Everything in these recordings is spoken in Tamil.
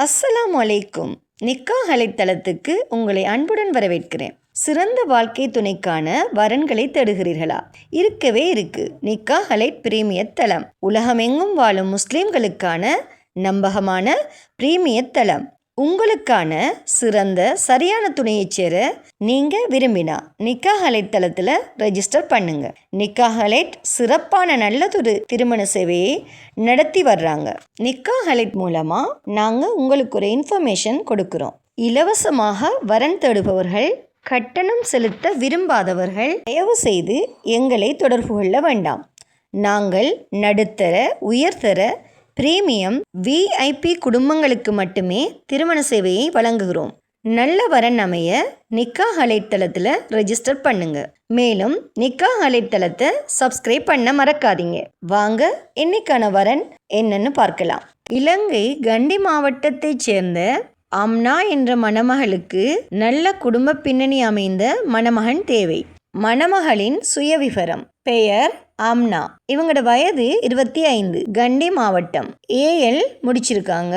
அஸ்ஸலாமு அலைக்கும். நிக்காஹ் அலைத்தளத்துக்கு உங்களை அன்புடன் வரவேற்கிறேன். சிறந்த வாழ்க்கை துணைக்கான வரன்களை தேடுகிறீர்களா? இருக்கவே இருக்கு நிக்காஹ் அலைட் பிரீமியர் தளம். உலகமெங்கும் வாழும் முஸ்லிம்களுக்கான நம்பகமான பிரீமியர் தளம். உங்களுக்கான சிறந்த சரியான துணையை சேர நீங்கள் விரும்பினா நிக்காஹ் அலைட் தளத்தில் ரெஜிஸ்டர் பண்ணுங்க. நிக்காஹ் அலைட் சிறப்பான நல்லதொரு திருமண சேவையை நடத்தி வர்றாங்க. நிக்காஹ் அலைட் மூலமாக நாங்கள் உங்களுக்கு ஒரு இன்ஃபர்மேஷன் கொடுக்குறோம். இலவசமாக வரன் தேடுபவர்கள், கட்டணம் செலுத்த விரும்பாதவர்கள் தயவு செய்து எங்களை தொடர்பு கொள்ள வேண்டாம். நாங்கள் நடுத்தர, உயர்தர, பிரீமியம், விஐபி குடும்பங்களுக்கு மட்டுமே திருமண சேவையை வழங்குகிறோம். நல்ல வரன் அமைய நிக்காஹ் அலைட் தளத்தில் ரெஜிஸ்டர் பண்ணுங்க. மேலும் நிக்காஹ் அலைட் தளத்தை சப்ஸ்கிரைப் பண்ண மறக்காதீங்க. வாங்க இன்னைக்கான வரன் என்னன்னு பார்க்கலாம். இலங்கை கண்டி மாவட்டத்தைச் சேர்ந்த ஆம்னா என்ற மணமகளுக்கு நல்ல குடும்ப பின்னணி அமைந்த மணமகன் தேவை. மணமகளின் சுயவிவரம்: பெயர் ஆம்னா. இவங்களோட வயது 25. கண்டி மாவட்டம். ஏஎல் முடிச்சிருக்காங்க.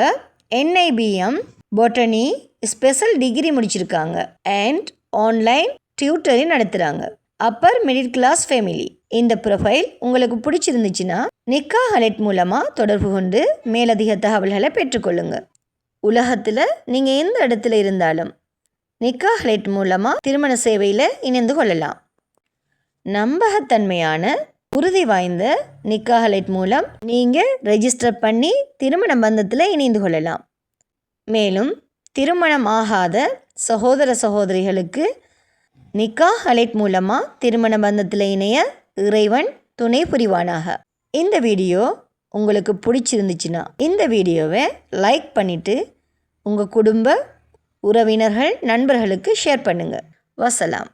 NIBM பொட்டனி ஸ்பெஷல் டிகிரி முடிச்சிருக்காங்க. அண்ட் ஆன்லைன் டியூட்டரிங் நடத்துகிறாங்க. Upper middle class family. இந்த ப்ரொஃபைல் உங்களுக்கு பிடிச்சிருந்துச்சுன்னா நிக்காஹ் அலைட் மூலமாக தொடர்பு கொண்டு மேலதிக தகவல்களை பெற்றுக்கொள்ளுங்க. உலகத்தில் நீங்கள் எந்த இடத்துல இருந்தாலும் நிக்காஹ் அலைட் மூலமாக திருமண சேவையில் இணைந்து கொள்ளலாம். நம்பகத்தன்மையான, உறுதி வாய்ந்த நிக்காஹ் அலைட் மூலம் நீங்கள் ரெஜிஸ்டர் பண்ணி திருமண பந்தத்தில் இணைந்து கொள்ளலாம். மேலும் திருமணம் ஆகாத சகோதர சகோதரிகளுக்கு நிக்காஹ் அலைட் மூலமாக திருமண பந்தத்தில் இணைய இறைவன் துணை புரிவானாக. இந்த வீடியோ உங்களுக்கு பிடிச்சிருந்துச்சுன்னா இந்த வீடியோவை லைக் பண்ணிவிட்டு உங்கள் குடும்ப உறவினர்கள், நண்பர்களுக்கு ஷேர் பண்ணுங்கள். வசலாம்.